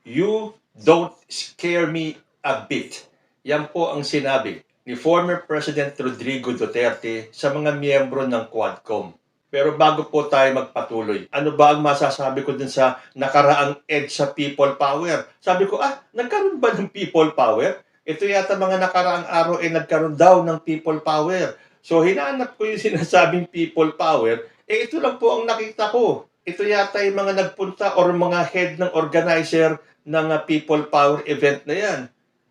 You don't scare me a bit. Yan po ang sinabi ni former President Rodrigo Duterte sa mga miyembro ng Quadcom. Pero bago po tayo magpatuloy, ano ba ang masasabi ko dun sa nakaraang EDSA People Power? Sabi ko, nagkaroon ba ng People Power? Ito yata mga nakaraang araw nagkaroon daw ng People Power. So hinanap ko yung sinasabing People Power, ito lang po ang nakita ko. Ito yata yung mga nagpunta or mga head ng organizer ng People Power event na yan.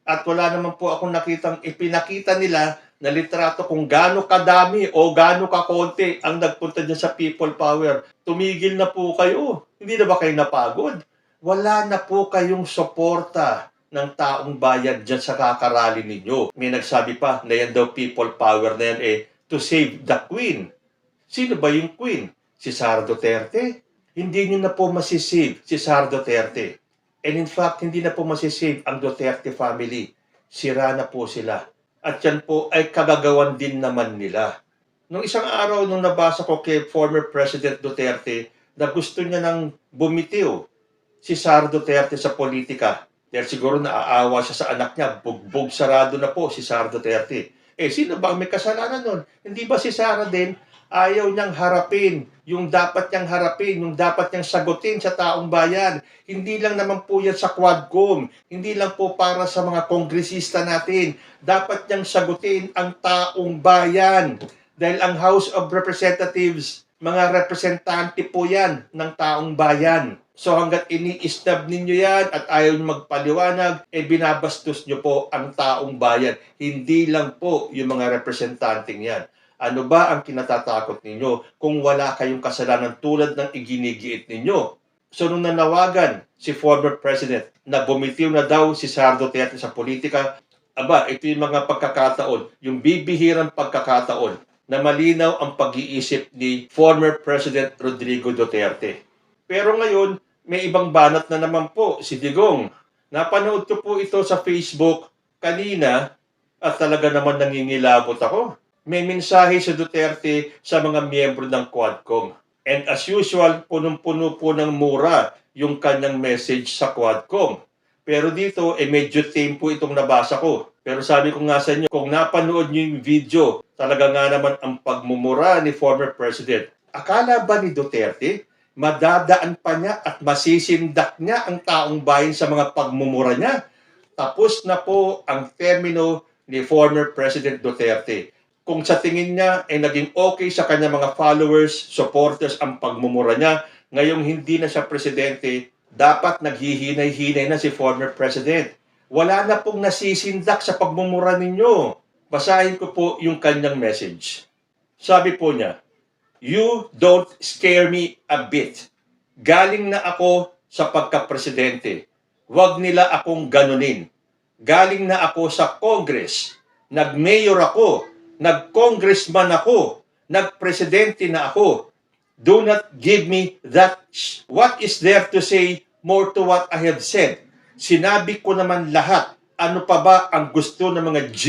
At wala naman po akong nakitang ipinakita nila na litrato kung gaano kadami o gaano kakonti ang nagpunta dyan sa People Power. Tumigil na po kayo. Hindi na ba kayo napagod? Wala na po kayong suporta ng taong bayan dyan sa kakarali ninyo. May nagsabi pa na yan daw People Power na yan to save the Queen. Sino ba yung Queen? Si Sara Duterte? Hindi nyo na po masisave si Sara Duterte. And in fact, hindi na po masisave ang Duterte family. Sira na po sila. At yan po ay kagagawan din naman nila. Nung isang araw nung nabasa ko kay former President Duterte na gusto niya nang bumitiw si Sara Duterte sa politika. Dahil siguro naaawa siya sa anak niya, bugbog sarado na po si Sara Duterte. Sino ba ang may kasalanan nun? Hindi ba si Sara din ayaw niyang harapin yung dapat niyang harapin, yung dapat niyang sagutin sa taong bayan? Hindi lang naman po yan sa Quadcom, hindi lang po para sa mga kongresista natin. Dapat niyang sagutin ang taong bayan. Dahil ang House of Representatives, mga representante po yan ng taong bayan. So hanggat ini-stab ninyo yan at ayaw nyo magpaliwanag, binabastos nyo po ang taong bayan. Hindi lang po yung mga representanting yan. Ano ba ang kinatatakot ninyo kung wala kayong kasalanan tulad ng iginigiit ninyo? So nung nanawagan si former president na bumitiw na daw si Sara Duterte sa politika, ito yung mga pagkakataon, yung bibihirang pagkakataon na malinaw ang pag-iisip ni former President Rodrigo Duterte. Pero ngayon, may ibang banat na naman po, si Digong. Napanood ko po ito sa Facebook kanina at talaga naman nangingilabot ako. May mensahe si Duterte sa mga miyembro ng Quadcom. And as usual, punong-puno po ng mura yung kanyang message sa Quadcom. Pero dito, medyo tame po itong nabasa ko. Pero sabi ko nga sa inyo, kung napanood nyo yung video, talaga nga naman ang pagmumura ni former President. Akala ba ni Duterte, madadaan pa niya at masisindak niya ang taong bayan sa mga pagmumura niya? Tapos na po ang termino ni former President Duterte. Kung sa tingin niya ay naging okay sa kanya mga followers, supporters ang pagmumura niya, ngayong hindi na siya presidente, dapat naghihinay-hinay na si former president. Wala na pong nasisindak sa pagmumura ninyo. Basahin ko po yung kanyang message. Sabi po niya, "You don't scare me a bit. Galing na ako sa pagka-presidente. Huwag nila akong ganunin. Galing na ako sa Congress. Nag-mayor ako. Nag-congressman ako. Nag-presidente na ako. Do not give me that. What is there to say more to what I have said? Sinabi ko naman lahat. Ano pa ba ang gusto ng mga G?"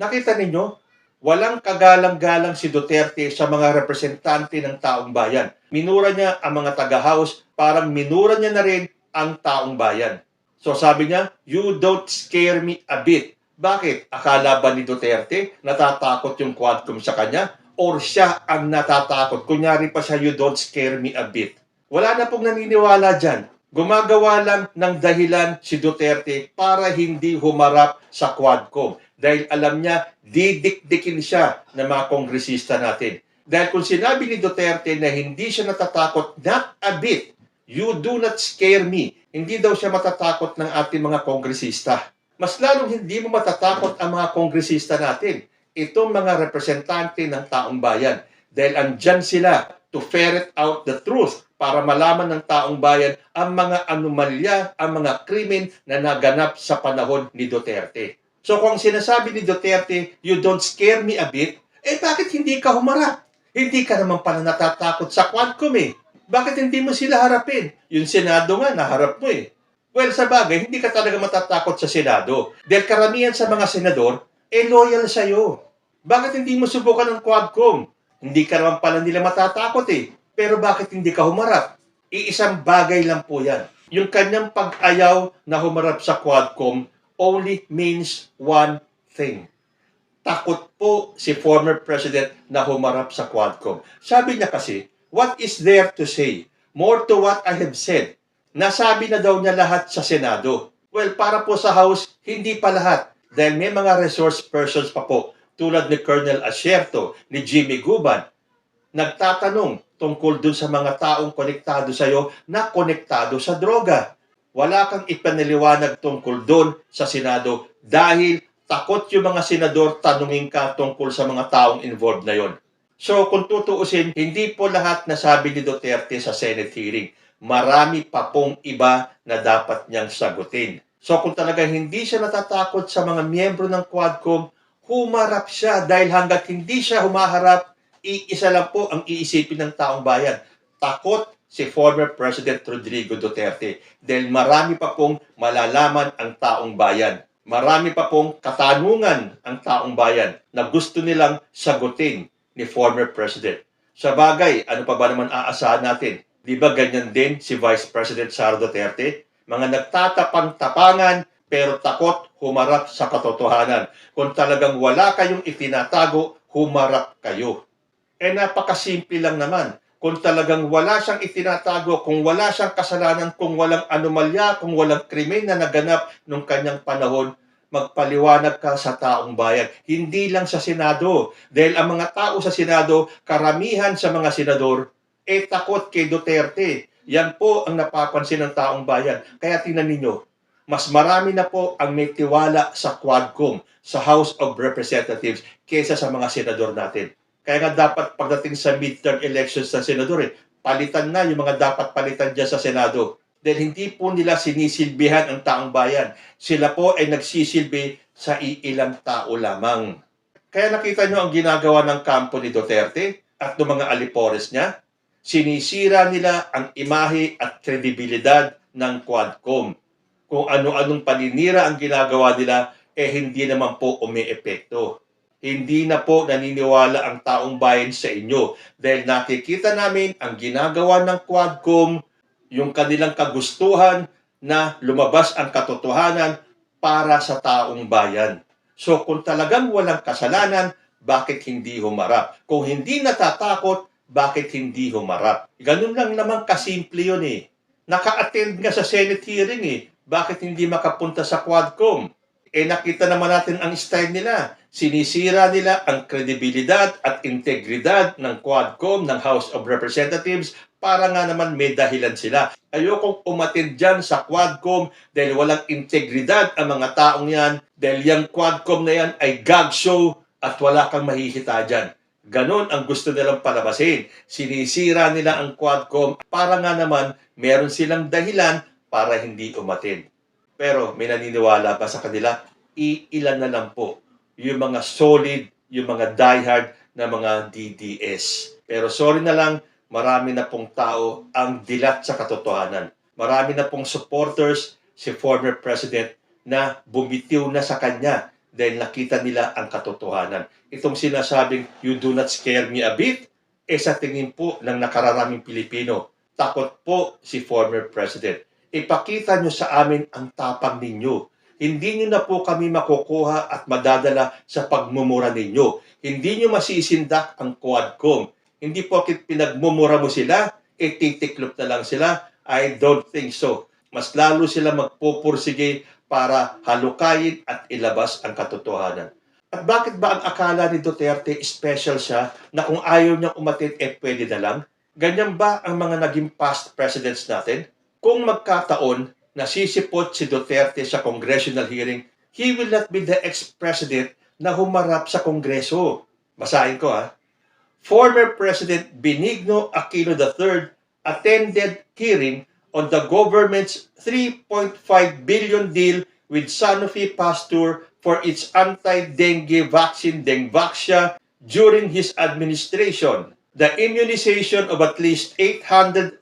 Nakita ninyo? Walang kagalang-galang si Duterte sa mga representante ng taong bayan. Minura niya ang mga taga-house, parang minura niya na rin ang taong bayan. So sabi niya, "You don't scare me a bit." Bakit? Akala ba ni Duterte natatakot yung Quadcom sa kanya? Or siya ang natatakot? Kunyari pa siya, "You don't scare me a bit." Wala na pong naniniwala dyan. Gumagawa lang ng dahilan si Duterte para hindi humarap sa Quadcom. Dahil alam niya, didikdikin siya ng mga kongresista natin. Dahil kung sinabi ni Duterte na hindi siya natatakot, not a bit, "You do not scare me," hindi daw siya matatakot ng ating mga kongresista. Mas lalong hindi mo matatakot ang mga kongresista natin. Itong mga representante ng taong bayan. Dahil andyan sila to ferret out the truth para malaman ng taong bayan ang mga anomalya, ang mga krimen na naganap sa panahon ni Duterte. So kung sinasabi ni Duterte, "You don't scare me a bit," bakit hindi ka humarap? Hindi ka naman pala natatakot sa Quadcom Bakit hindi mo sila harapin? Yung Senado nga, naharap mo Well, sa bagay, hindi ka talaga matatakot sa Senado. Dahil karamihan sa mga senador, loyal sa'yo. Bakit hindi mo subukan ng Quadcom? Hindi ka naman pala nila matatakot Pero bakit hindi ka humarap? Iisang bagay lang po yan. Yung kanyang pag-ayaw na humarap sa Quadcom only means one thing. Takot po si former president na humarap sa Quadcom. Sabi niya kasi, what is there to say? More to what I have said. Nasabi na daw niya lahat sa Senado. Well, para po sa House, hindi pa lahat. Dahil may mga resource persons pa po, tulad ni Colonel Asierto, ni Jimmy Guban, nagtatanong tungkol dun sa mga taong konektado sa'yo na konektado sa droga. Wala kang ipaniliwanag tungkol dun sa Senado dahil takot yung mga senador tanungin ka tungkol sa mga taong involved na yon. So kung tutuusin, hindi po lahat nasabi ni Duterte sa Senate hearing. Marami pa pong iba na dapat niyang sagutin. So kung talaga hindi siya natatakot sa mga miyembro ng Quadcom, humarap siya dahil hanggat hindi siya humaharap, iisa lang po ang iisipin ng taong bayan. Takot si former President Rodrigo Duterte dahil marami pa pong malalaman ang taong bayan. Marami pa pong katanungan ang taong bayan na gusto nilang sagutin ni former President. Sa bagay, ano pa ba naman aasahan natin? Di ba ganyan din si Vice President Sara Duterte? Mga nagtatapang-tapangan pero takot humarap sa katotohanan. Kung talagang wala kayong itinatago, humarap kayo. Napakasimple lang naman. Kung talagang wala siyang itinatago, kung wala siyang kasalanan, kung walang anomalya, kung walang krimen na naganap nung kanyang panahon, magpaliwanag ka sa taong bayan. Hindi lang sa Senado. Dahil ang mga tao sa Senado, karamihan sa mga senador, takot kay Duterte. Yan po ang napapansin ng taong bayan. Kaya tingnan ninyo, mas marami na po ang may tiwala sa Quadcom, sa House of Representatives, kaysa sa mga senador natin. Kaya nga dapat pagdating sa midterm elections ng senador, palitan na yung mga dapat palitan dyan sa Senado. Dahil hindi po nila sinisilbihan ang taong bayan. Sila po ay nagsisilbi sa iilang tao lamang. Kaya nakita nyo ang ginagawa ng kampo ni Duterte at ng mga alipores niya. Sinisira nila ang imahe at kredibilidad ng Quadcom. Kung ano-anong paninira ang ginagawa nila, hindi naman po umiepekto. Hindi na po naniniwala ang taong bayan sa inyo dahil nakikita namin ang ginagawa ng Quadcom, yung kanilang kagustuhan na lumabas ang katotohanan para sa taong bayan. So kung talagang walang kasalanan, bakit hindi humarap? Kung hindi natatakot, bakit hindi humarap? Ganun lang naman kasimple yun Naka-attend nga sa Senate hearing Bakit hindi makapunta sa Quadcom? Nakita naman natin ang style nila. Sinisira nila ang kredibilidad at integridad ng Quadcom, ng House of Representatives, para nga naman may dahilan sila. Ayokong umattend dyan sa Quadcom dahil walang integridad ang mga taong yan, dahil yung Quadcom na yan ay gag show at wala kang mahihita dyan. Ganon ang gusto nilang palabasin. Sinisira nila ang Quadcom para nga naman meron silang dahilan para hindi umattend. Pero may naniniwala pa sa kanila, ilan na lang po yung mga solid, yung mga diehard na mga DDS. Pero sorry na lang, marami na pong tao ang dilat sa katotohanan. Marami na pong supporters si former president na bumitiw na sa kanya dahil nakita nila ang katotohanan. Itong sinasabing, you do not scare me a bit, sa tingin po ng nakararaming Pilipino, takot po si former president. Ipakita nyo sa amin ang tapang ninyo. Hindi nyo na po kami makukuha at madadala sa pagmumura ninyo. Hindi nyo masisindak ang Quadcom. Hindi porket pinagmumura mo sila, titiklop na lang sila. I don't think so. Mas lalo sila magpupursige para halukayin at ilabas ang katotohanan. At bakit ba ang akala ni Duterte special siya na kung ayaw niyang umattend, pwede na lang? Ganyan ba ang mga naging past presidents natin? Kung magkataon na sisipot si Duterte sa congressional hearing, he will not be the ex-president na humarap sa Kongreso. Basahin ko Former President Benigno Aquino III attended hearing on the government's 3.5 billion deal with Sanofi Pasteur for its anti-dengue vaccine Dengvaxia during his administration. The immunization of at least 800,000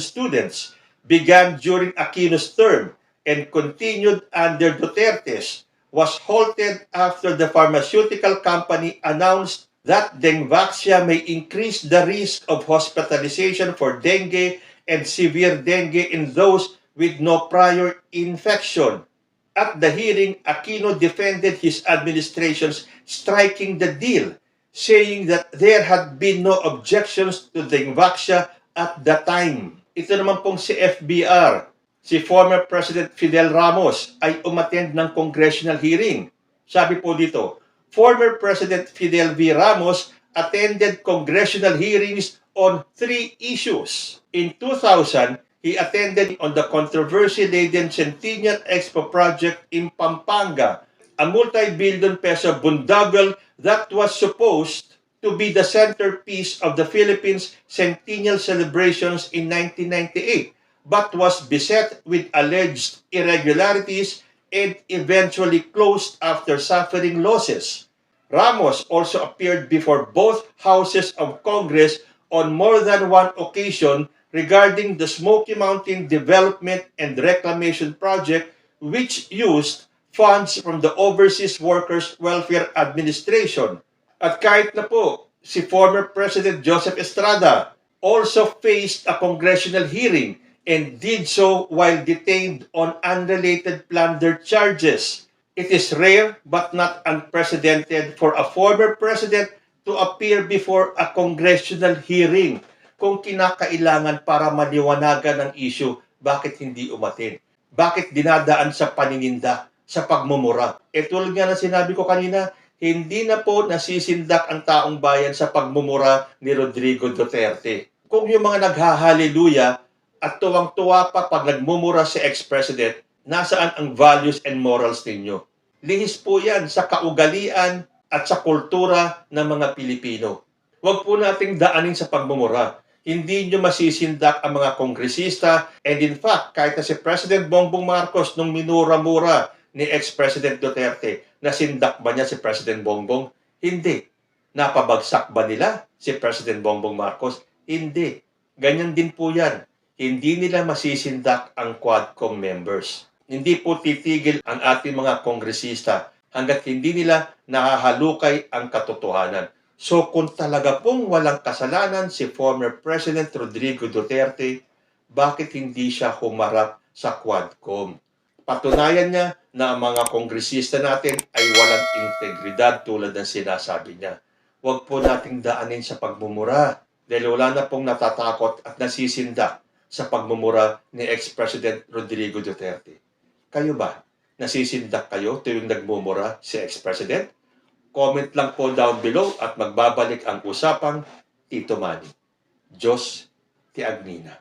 students began during Aquino's term and continued under Duterte's, was halted after the pharmaceutical company announced that Dengvaxia may increase the risk of hospitalization for dengue and severe dengue in those with no prior infection. At the hearing, Aquino defended his administration's striking the deal, saying that there had been no objections to the Invaxia at the time. Ito naman pong si FBR, si former President Fidel Ramos, ay umattend ng congressional hearing. Sabi po dito, former President Fidel V. Ramos attended congressional hearings on 3 issues. In 2000, he attended on the controversy-laden Centennial Expo project in Pampanga, a multi-billion peso boondoggle that was supposed to be the centerpiece of the Philippines' centennial celebrations in 1998, but was beset with alleged irregularities and eventually closed after suffering losses. Ramos also appeared before both houses of Congress on more than one occasion regarding the Smoky Mountain Development and Reclamation Project, which used funds from the Overseas Workers Welfare Administration. At kahit na po si former President Joseph Estrada also faced a congressional hearing and did so while detained on unrelated plunder charges. It is rare but not unprecedented for a former president to appear before a congressional hearing kung kinakailangan para maliwanagan ang issue, bakit hindi umatin? Bakit dinadaan sa panininda, sa pagmumura? Tulad nga na sinabi ko kanina, hindi na po nasisindak ang taong bayan sa pagmumura ni Rodrigo Duterte. Kung yung mga naghahaleluya at tuwang-tuwa pa pag nagmumura si ex-president, nasaan ang values and morals ninyo? Lihis po yan sa kaugalian at sa kultura ng mga Pilipino. Huwag po nating daanin sa pagmumura. Hindi nyo masisindak ang mga kongresista, and in fact, kahit na si President Bongbong Marcos nung minura-mura ni ex-President Duterte, nasindak ba niya si President Bongbong? Hindi. Napabagsak ba nila si President Bongbong Marcos? Hindi. Ganyan din po yan. Hindi nila masisindak ang Quadcom members. Hindi po titigil ang ating mga kongresista hanggat hindi nila nahahalukay ang katotohanan. So kung talaga pong walang kasalanan si former President Rodrigo Duterte, bakit hindi siya humarap sa Quadcom? Patunayan niya na ang mga kongresista natin ay walang integridad tulad ng sinasabi niya. Huwag po nating daanin sa pagmumura dahil wala na pong natatakot at nasisindak sa pagmumura ni ex-President Rodrigo Duterte. Kayo ba? Nasisindak kayo tuwing nagmumura si ex-President? Comment lang po down below at magbabalik ang usapang Tito Manny. Diyos ti Agnina.